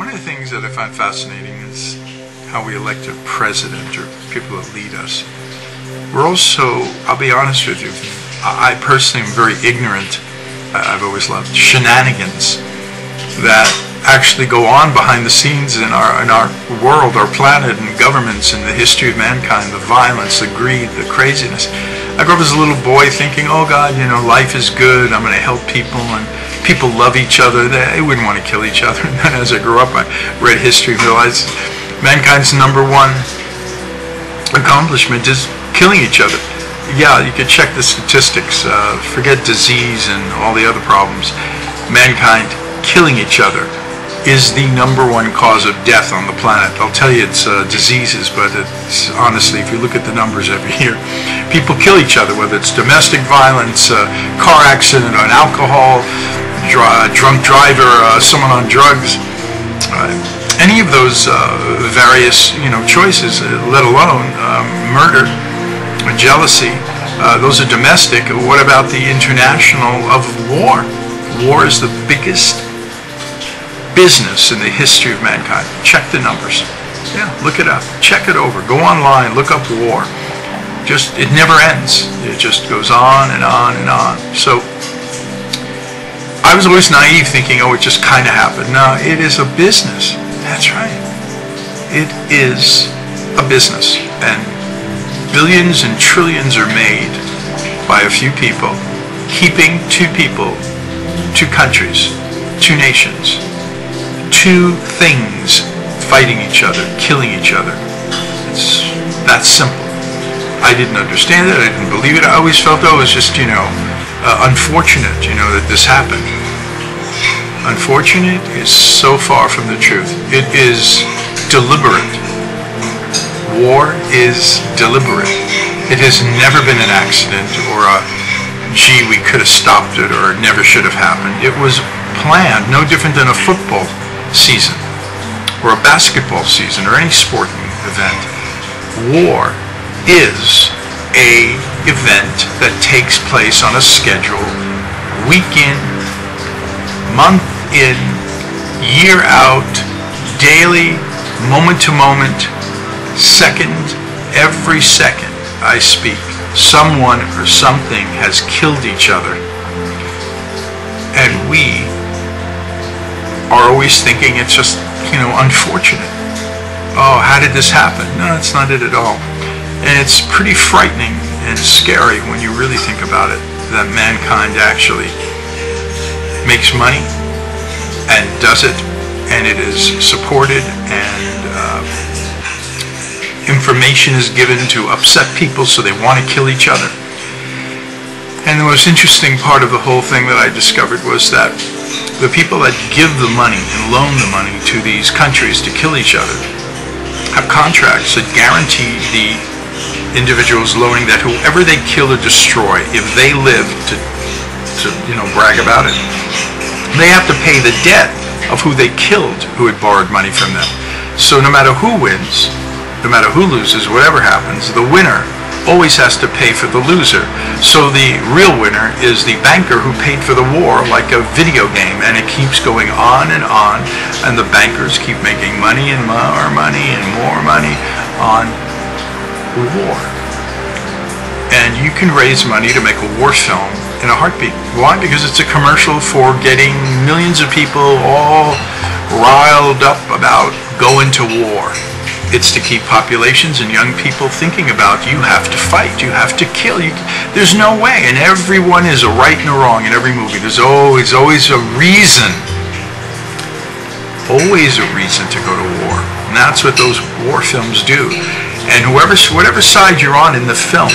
One of the things that I find fascinating is how we elect a president or people that lead us. We're also, I'll be honest with you, I personally am very ignorant. I've always loved shenanigans that actually go on behind the scenes in our world, our planet, and governments, and the history of mankind, the violence, the greed, the craziness. I grew up as a little boy thinking, oh God, you know, life is good, I'm going to help people, and people love each other. They wouldn't want to kill each other. And then as I grew up, I read history and realized mankind's #1 accomplishment is killing each other. Yeah, you could check the statistics, forget disease and all the other problems. Mankind killing each other is the #1 cause of death on the planet. I'll tell you it's diseases, but it's honestly, if you look at the numbers every year, people kill each other, whether it's domestic violence, car accident, an alcohol, drunk driver, someone on drugs, any of those various choices, let alone murder, jealousy. Those are domestic. What about the international of war? War is the biggest business in the history of mankind. Check the numbers. Yeah, look it up. Check it over. Go online. Look up war. It never ends. It just goes on and on and on. So I was always naive, thinking, oh, it just kind of happened. No, it is a business. That's right. It is a business, and billions and trillions are made by a few people, keeping two people, two countries, two nations, two things fighting each other, killing each other. It's that simple. I didn't understand it. I didn't believe it. I always felt, oh, it was just, unfortunate, that this happened. Unfortunate is so far from the truth. It is deliberate. War is deliberate. It has never been an accident or a, gee, we could have stopped it, or it never should have happened. It was planned, no different than a football season or a basketball season or any sporting event. War is a event that takes place on a schedule, week in, month in, year out, daily, moment to moment, second, every second I speak, someone or something has killed each other, and we are always thinking it's just, unfortunate. Oh, how did this happen? No, it's not it at all. And it's pretty frightening and scary when you really think about it, that mankind actually makes money and does it, and it is supported, and information is given to upset people so they want to kill each other. And the most interesting part of the whole thing that I discovered was that the people that give the money and loan the money to these countries to kill each other have contracts that guarantee the individuals loaning that whoever they kill or destroy, if they live to brag about it, they have to pay the debt of who they killed who had borrowed money from them. So no matter who wins, no matter who loses, whatever happens, the winner always has to pay for the loser. So the real winner is the banker who paid for the war, like a video game, and it keeps going on, and the bankers keep making money and more money and more money on war. And you can raise money to make a war film in a heartbeat. Why? Because it's a commercial for getting millions of people all riled up about going to war. It's to keep populations and young people thinking about, you have to fight, you have to kill. There's no way, and everyone is a right and a wrong in every movie. There's always a reason. Always a reason to go to war. And that's what those war films do. And whatever side you're on in the film,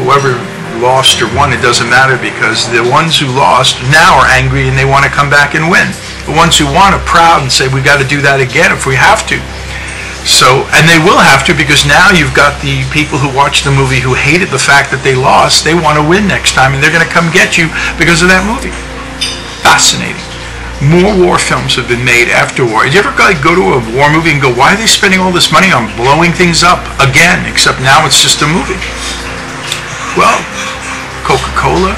whoever lost or won, it doesn't matter, because the ones who lost now are angry and they want to come back and win. The ones who won are proud and say, we got to do that again if we have to. So, and they will have to, because now you've got the people who watched the movie who hated the fact that they lost. They want to win next time, and they're going to come get you because of that movie. Fascinating. More war films have been made after war. Did you ever go to a war movie and go, why are they spending all this money on blowing things up again, except now it's just a movie? Well, Coca-Cola,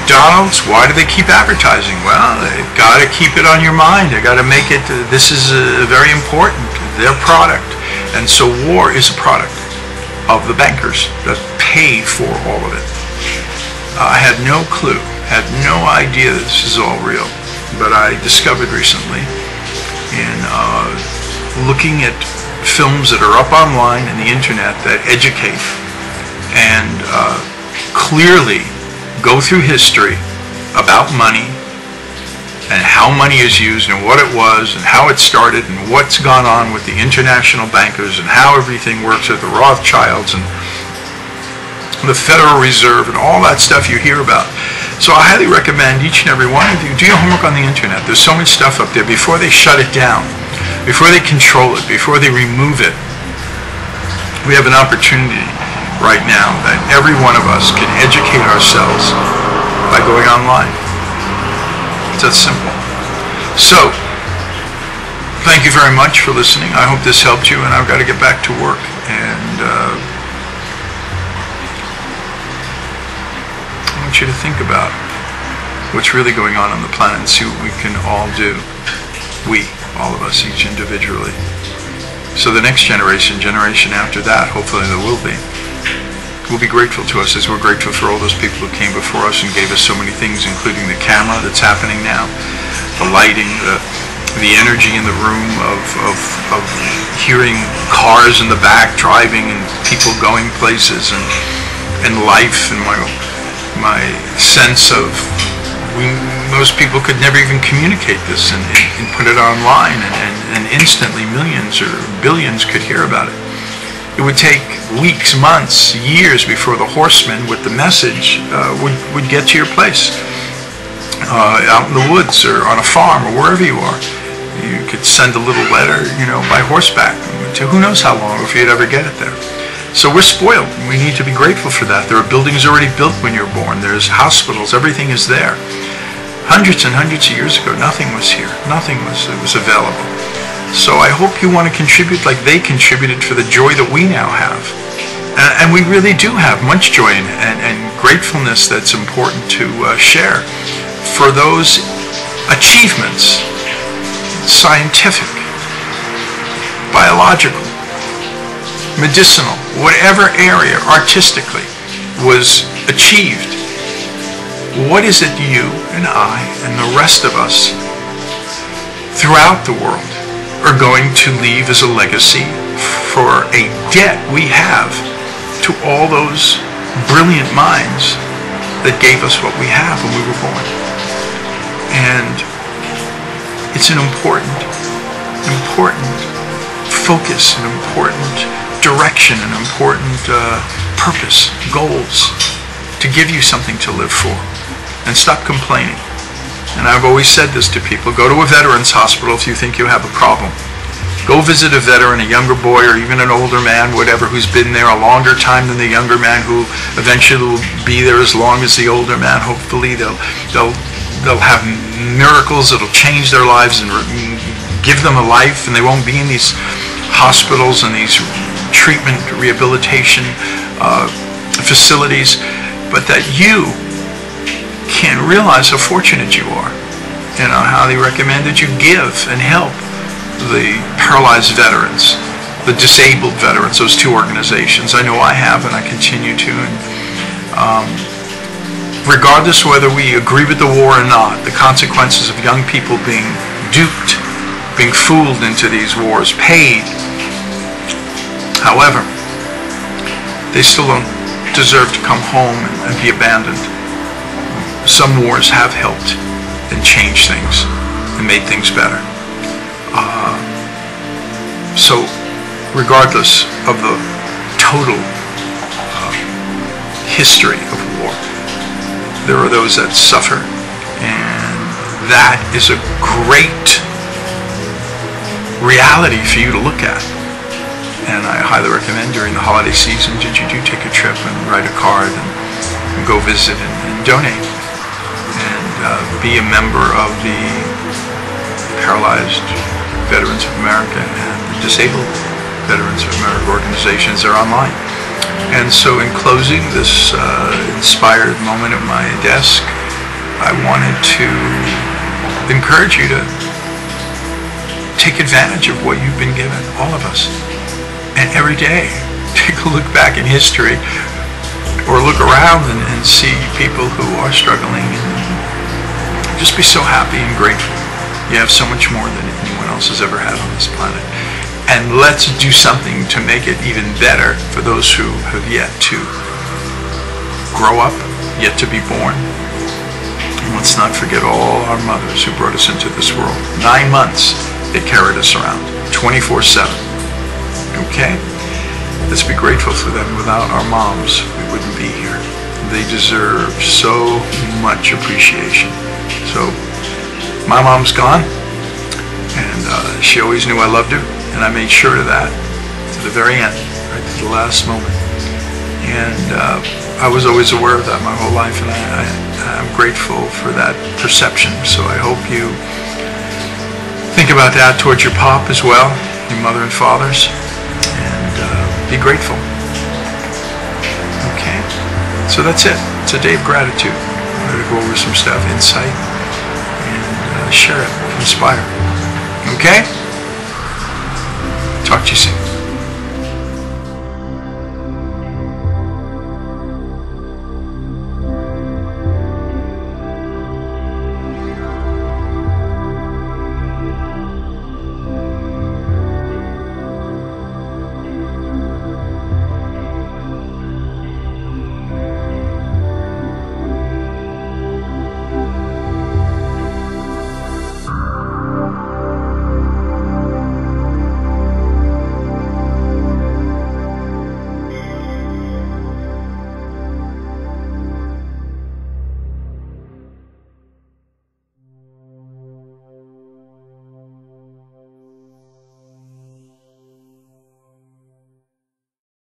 McDonald's, why do they keep advertising? Well, they've got to keep it on your mind. They got to make it, this is very important, their product. And so war is a product of the bankers that pay for all of it. I had no clue, had no idea this is all real, but I discovered recently in looking at films that are up online and the internet that educate and clearly go through history about money and how money is used and what it was and how it started and what's gone on with the international bankers and how everything works with the Rothschilds and the Federal Reserve and all that stuff you hear about. So I highly recommend each and every one of you do your homework on the internet. There's so much stuff up there before they shut it down, before they control it, before they remove it. We have an opportunity right now that every one of us can educate ourselves by going online. It's that simple. So, thank you very much for listening. I hope this helped you, and I've got to get back to work. And I want you to think about what's really going on the planet and see what we can all do. We, all of us, each individually. So the next generation after that, hopefully there will be grateful to us as we're grateful for all those people who came before us and gave us so many things, including the camera that's happening now, the lighting, the energy in the room of hearing cars in the back driving and people going places and life and my sense of most people could never even communicate this and put it online and instantly millions or billions could hear about it. It would take weeks, months, years before the horseman with the message would get to your place. Out in the woods or on a farm or wherever you are. You could send a little letter, by horseback to who knows how long if you'd ever get it there. So we're spoiled. We need to be grateful for that. There are buildings already built when you're born. There's hospitals. Everything is there. Hundreds and hundreds of years ago, nothing was here. Nothing was available. So I hope you want to contribute like they contributed for the joy that we now have. And we really do have much joy and gratefulness that's important to share for those achievements, scientific, biological, medicinal, whatever area artistically was achieved. What is it you and I and the rest of us throughout the world are going to leave as a legacy for a debt we have to all those brilliant minds that gave us what we have when we were born? And it's an important focus, an important direction, an important purpose, goals, to give you something to live for. And stop complaining. And I've always said this to people, go to a veterans hospital if you think you have a problem. Go visit a veteran, a younger boy or even an older man, whatever, who's been there a longer time than the younger man, who eventually will be there as long as the older man. Hopefully they'll have miracles that'll change their lives and give them a life, and they won't be in these hospitals and these treatment rehabilitation facilities, but that you can realize how fortunate you are. And I highly recommend that you give and help the paralyzed veterans, the disabled veterans, those two organizations. I know I have, and I continue to. And regardless whether we agree with the war or not, the consequences of young people being duped, being fooled into these wars, paid. However, they still don't deserve to come home and be abandoned. Some wars have helped and changed things and made things better. So regardless of the total history of war, there are those that suffer, and that is a great reality for you to look at. And I highly recommend during the holiday season that you do take a trip and write a card and go visit and donate. Be a member of the Paralyzed Veterans of America and the Disabled Veterans of America organizations. They're online. And so in closing this inspired moment at my desk, I wanted to encourage you to take advantage of what you've been given, all of us. And every day, take a look back in history or look around and see people who are struggling, and just be so happy and grateful. You have so much more than anyone else has ever had on this planet. And let's do something to make it even better for those who have yet to grow up, yet to be born. And let's not forget all our mothers who brought us into this world. 9 months they carried us around, 24/7. Okay? Let's be grateful for them. Without our moms, we wouldn't be here. They deserve so much appreciation. So, my mom's gone, and she always knew I loved her, and I made sure of that to the very end, right to the last moment. And I was always aware of that my whole life, and I'm grateful for that perception. So I hope you think about that towards your pop as well, your mother and fathers, and be grateful. Okay? So that's it. It's a day of gratitude. I'm going to go over some stuff, insight, and share it, inspire. Okay? Talk to you soon.